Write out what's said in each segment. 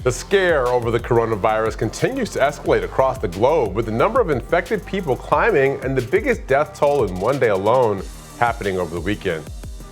The scare over the coronavirus continues to escalate across the globe, with the number of infected people climbing and the biggest death toll in one day alone happening over the weekend.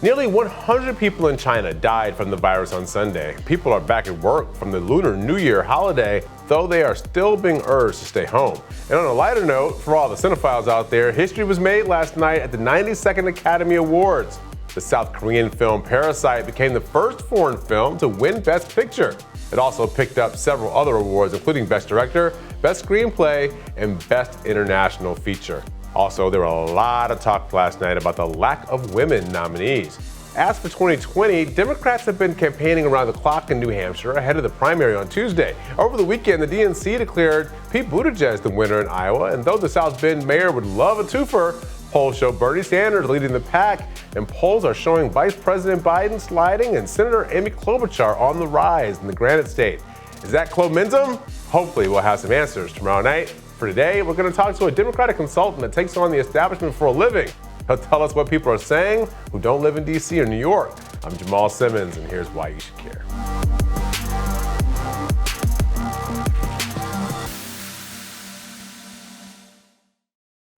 Nearly 100 people in China died from the virus on Sunday. People are back at work from the Lunar New Year holiday, though they are still being urged to stay home. And on a lighter note, for all the cinephiles out there, history was made last night at the 92nd Academy Awards. The South Korean film Parasite became the first foreign film to win Best Picture. It also picked up several other awards, including Best Director, Best Screenplay, and Best International Feature. Also, there were a lot of talk last night about the lack of women nominees. As for 2020, Democrats have been campaigning around the clock in New Hampshire ahead of the primary on Tuesday. Over the weekend, the DNC declared Pete Buttigieg the winner in Iowa, and though the South Bend mayor would love a twofer, polls show Bernie Sanders leading the pack, and polls are showing Vice President Biden sliding and Senator Amy Klobuchar on the rise in the Granite State. Is that momentum? Hopefully we'll have some answers tomorrow night. For today, we're going to talk to a Democratic consultant that takes on the establishment for a living. He'll tell us what people are saying who don't live in D.C. or New York. I'm Jamal Simmons, and here's why you should care.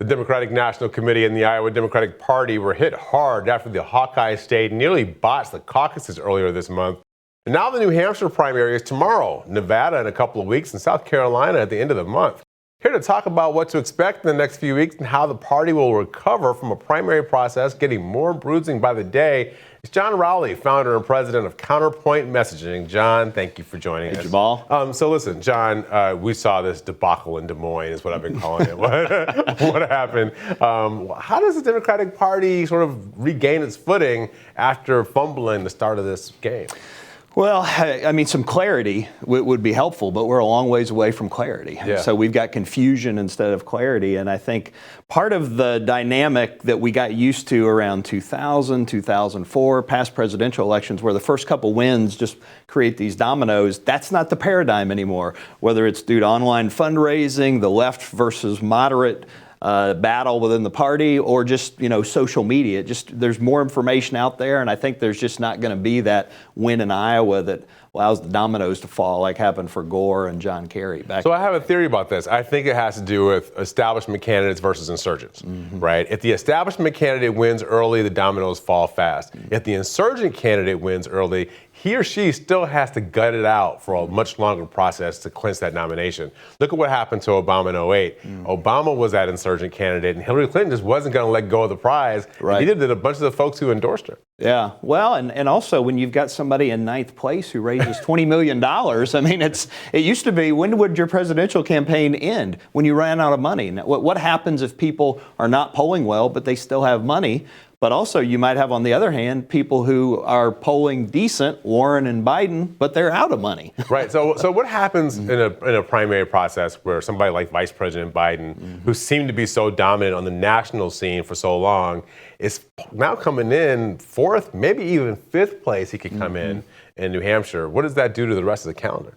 The Democratic National Committee and the Iowa Democratic Party were hit hard after the Hawkeye state nearly botched the caucuses earlier this month. And now the New Hampshire primary is tomorrow, Nevada in a couple of weeks, and South Carolina at the end of the month. Here to talk about what to expect in the next few weeks and how the party will recover from a primary process getting more bruising by the day is John Rowley, founder and president of Counterpoint Messaging. John, thank you for joining us. Jamal. So listen, John, we saw this debacle in Des Moines is what I've been calling it. What happened? How does the Democratic Party sort of regain its footing after fumbling the start of this game? Well, I mean, some clarity would be helpful, but we're a long ways away from clarity. Yeah. So we've got confusion instead of clarity. And I think part of the dynamic that we got used to around 2000, 2004, past presidential elections, where the first couple wins just create these dominoes, that's not the paradigm anymore. Whether it's due to online fundraising, the left versus moderate battle within the party, or just, social media. Just there's more information out there, and I think there's just not going to be that win in Iowa that allows the dominoes to fall like happened for Gore and John Kerry back. So I have a theory about this. I think it has to do with establishment candidates versus insurgents, right? If the establishment candidate wins early, the dominoes fall fast. If the insurgent candidate wins early, he or she still has to gut it out for a much longer process to clinch that nomination. Look at what happened to Obama in 2008. Obama was that insurgent candidate, and Hillary Clinton just wasn't going to let go of the prize. Right. Neither did a bunch of the folks who endorsed her. Yeah, well, and also when you've got somebody in ninth place who raises $20 million, I mean, it used to be, when would your presidential campaign end? When you ran out of money. Now, what happens if people are not polling well, but they still have money? But also you might have, on the other hand, people who are polling decent, Warren and Biden, but they're out of money. Right. So what happens in a primary process where somebody like Vice President Biden, who seemed to be so dominant on the national scene for so long, is now coming in fourth, maybe even fifth place he could come in New Hampshire? What does that do to the rest of the calendar?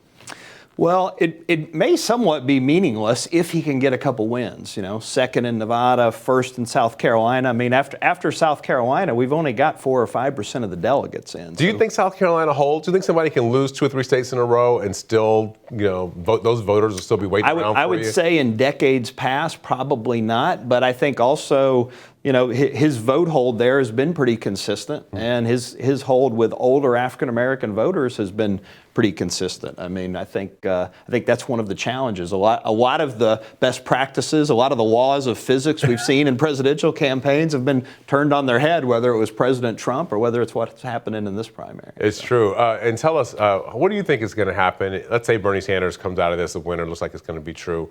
Well, it may somewhat be meaningless if he can get a couple wins, second in Nevada, first in South Carolina. I mean, after South Carolina, we've only got 4 or 5% of the delegates in. Do you think South Carolina holds? Do you think somebody can lose 2 or 3 states in a row and still, those voters will still be waiting around for you? I would say in decades past, probably not. But I think also, his vote hold there has been pretty consistent, and his hold with older African-American voters has been pretty consistent. I mean, I think that's one of the challenges. A lot of the best practices, a lot of the laws of physics we've seen in presidential campaigns have been turned on their head, whether it was President Trump or whether it's what's happening in this primary. It's true. And tell us, what do you think is going to happen? Let's say Bernie Sanders comes out of this a winner. Looks like it's going to be true.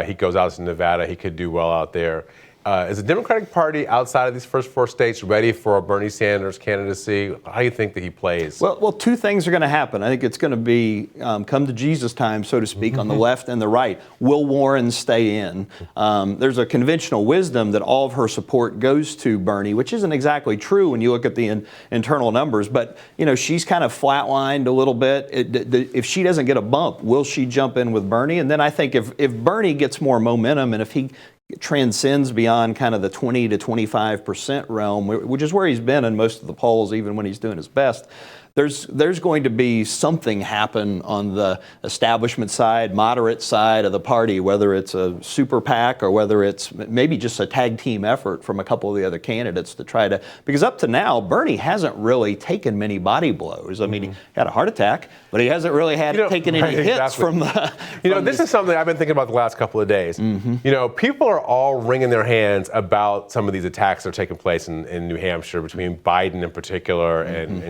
He goes out to Nevada. He could do well out there. Is the Democratic Party outside of these first 4 states ready for a Bernie Sanders candidacy? How do you think that he plays? Well, 2 things are going to happen. I think it's going to be come to Jesus time, so to speak, on the left and the right. Will Warren stay in? There's a conventional wisdom that all of her support goes to Bernie, which isn't exactly true when you look at the internal numbers. But, she's kind of flatlined a little bit. If she doesn't get a bump, will she jump in with Bernie? And then I think if Bernie gets more momentum and if he transcends beyond kind of the 20 to 25% realm, which is where he's been in most of the polls, even when he's doing his best. There's going to be something happen on the establishment side, moderate side of the party, whether it's a super PAC or whether it's maybe just a tag team effort from a couple of the other candidates to try to, because up to now, Bernie hasn't really taken many body blows. I mean, he had a heart attack, but he hasn't really taken any hits from the. This is something I've been thinking about the last couple of days. People are all wringing their hands about some of these attacks that are taking place in New Hampshire between Biden in particular and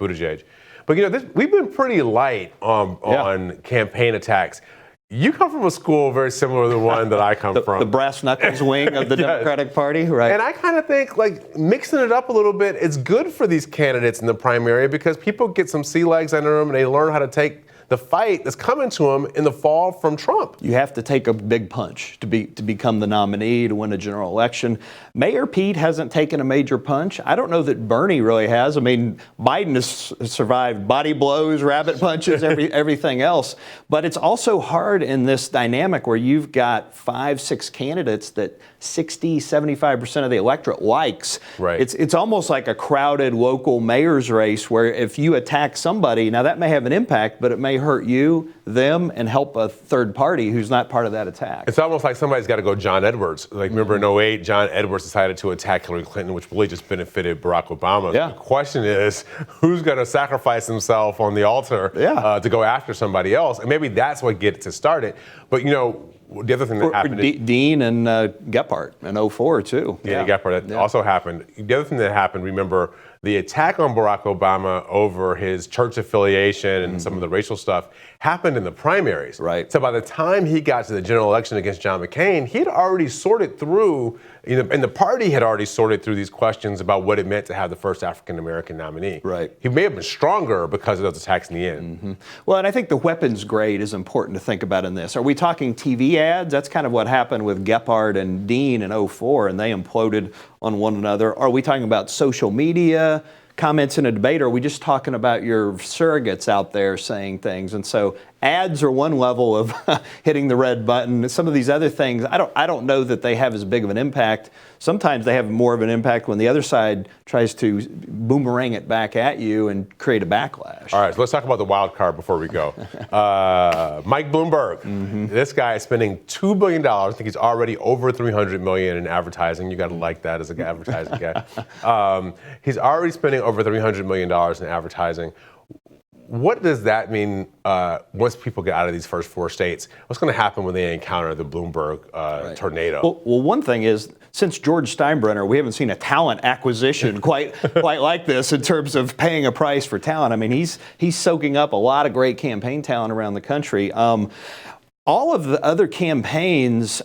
Buttigieg. But we've been pretty light on campaign attacks. You come from a school very similar to the one that I come from. The brass knuckles wing of the Democratic Party, right? And I kind of think mixing it up a little bit is good for these candidates in the primary because people get some sea legs under them and they learn how to take the fight that's coming to them in the fall from Trump. You have to take a big punch to become the nominee to win a general election. Mayor Pete hasn't taken a major punch. I don't know that Bernie really has. I mean, Biden has survived body blows, rabbit punches, everything else. But it's also hard in this dynamic where you've got 5, 6 candidates that 60, 75% of the electorate likes. Right. It's almost like a crowded local mayor's race where if you attack somebody, now that may have an impact, but it may hurt you, them, and help a third party who's not part of that attack. It's almost like somebody's got to go John Edwards. Remember in 08, John Edwards decided to attack Hillary Clinton, which really just benefited Barack Obama. Yeah. The question is, who's going to sacrifice himself on the altar to go after somebody else? And maybe that's what gets it started. But, the other thing that happened... Dean and Gephardt in 04, too. Yeah, Gephardt. That also happened. The other thing that happened, remember, the attack on Barack Obama over his church affiliation and some of the racial stuff happened in the primaries. Right. So by the time he got to the general election against John McCain, he'd already sorted through, and the party had already sorted through these questions about what it meant to have the first African-American nominee. Right. He may have been stronger because of those attacks in the end. Well, and I think the weapons grade is important to think about in this. Are we talking TV ads? That's kind of what happened with Gephardt and Dean in 04, and they imploded on one another. Are we talking about social media, comments in a debate, or are we just talking about your surrogates out there saying things? And so ads are one level of hitting the red button. Some of these other things, I don't know that they have as big of an impact. Sometimes they have more of an impact when the other side tries to boomerang it back at you and create a backlash. All right, so let's talk about the wild card before we go. Mike Bloomberg, this guy is spending $2 billion. I think he's already over $300 million in advertising. You got to like that as an advertising guy. He's already spending over $300 million in advertising. What does that mean once people get out of these first 4 states? What's going to happen when they encounter the Bloomberg tornado? Well, one thing is, since George Steinbrenner, we haven't seen a talent acquisition quite like this in terms of paying a price for talent. I mean, he's soaking up a lot of great campaign talent around the country. All of the other campaigns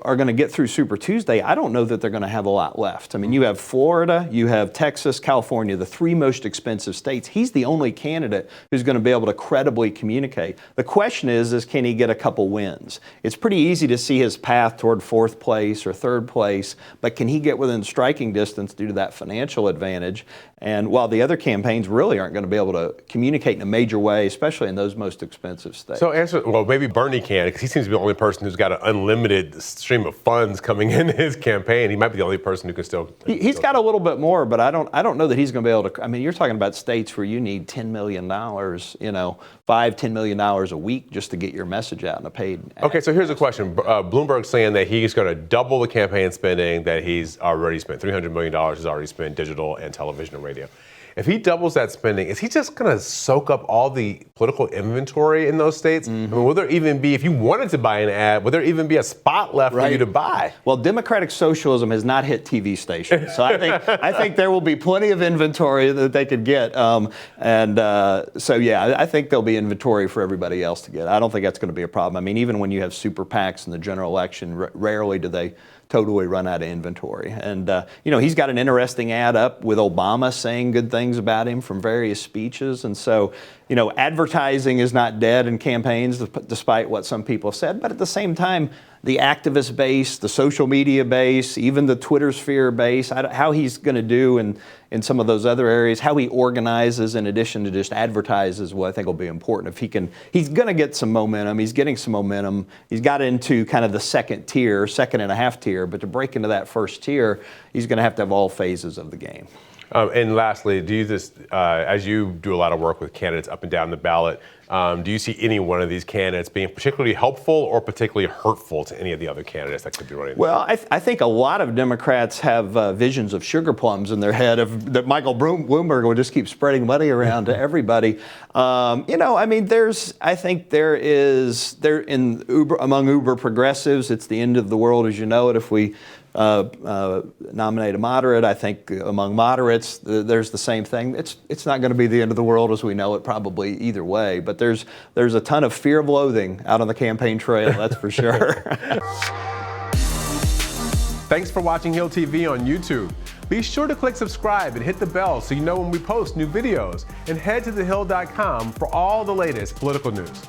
are going to get through Super Tuesday. I don't know that they're going to have a lot left. I mean, you have Florida, you have Texas, California, the 3 most expensive states. He's the only candidate who's going to be able to credibly communicate. The question is can he get a couple wins? It's pretty easy to see his path toward 4th place or 3rd place, but can he get within striking distance due to that financial advantage? And while the other campaigns really aren't going to be able to communicate in a major way, especially in those most expensive states. So maybe Bernie can, because he seems to be the only person who's got an unlimited stream of funds coming in his campaign. He might be the only person who can still. He's got a little bit more, but I don't know that he's going to be able to. I mean, you're talking about states where you need $10 million, $5-10 million a week just to get your message out in a paid. Okay, so here's a question. Bloomberg's saying that he's going to double the campaign spending that he's already spent. $300 million he's already spent digital and television and radio. If he doubles that spending, is he just going to soak up all the political inventory in those states? I mean, will there even be, if you wanted to buy an ad, would there even be a spot left for you to buy? Well, democratic socialism has not hit TV stations, so I think there will be plenty of inventory that they could get, I think there'll be inventory for everybody else to get. I don't think that's going to be a problem. I mean, even when you have super PACs in the general election, rarely do they totally run out of inventory. And, he's got an interesting ad up with Obama saying good things about him from various speeches. And so, advertising is not dead in campaigns, despite what some people said. But at the same time, the activist base, the social media base, even the Twitter sphere base, how he's going to do in some of those other areas, how he organizes in addition to just advertises, what I think will be important. If he can, he's going to get some momentum. He's getting some momentum. He's got into kind of the second and a half tier, but to break into that first tier, he's going to have all phases of the game. And lastly, do you just, as you do a lot of work with candidates up and down the ballot, do you see any one of these candidates being particularly helpful or particularly hurtful to any of the other candidates that could be running? Well, I think a lot of Democrats have visions of sugar plums in their head that Michael Bloomberg will just keep spreading money around to everybody. I think among Uber progressives, it's the end of the world as you know it if we nominate a moderate. I think among moderates, there's the same thing. It's not going to be the end of the world as we know it probably either way, but there's a ton of fear of loathing out on the campaign trail, that's for sure. Thanks for watching Hill TV on YouTube. Be sure to click subscribe and hit the bell so you know when we post new videos, and head to thehill.com for all the latest political news.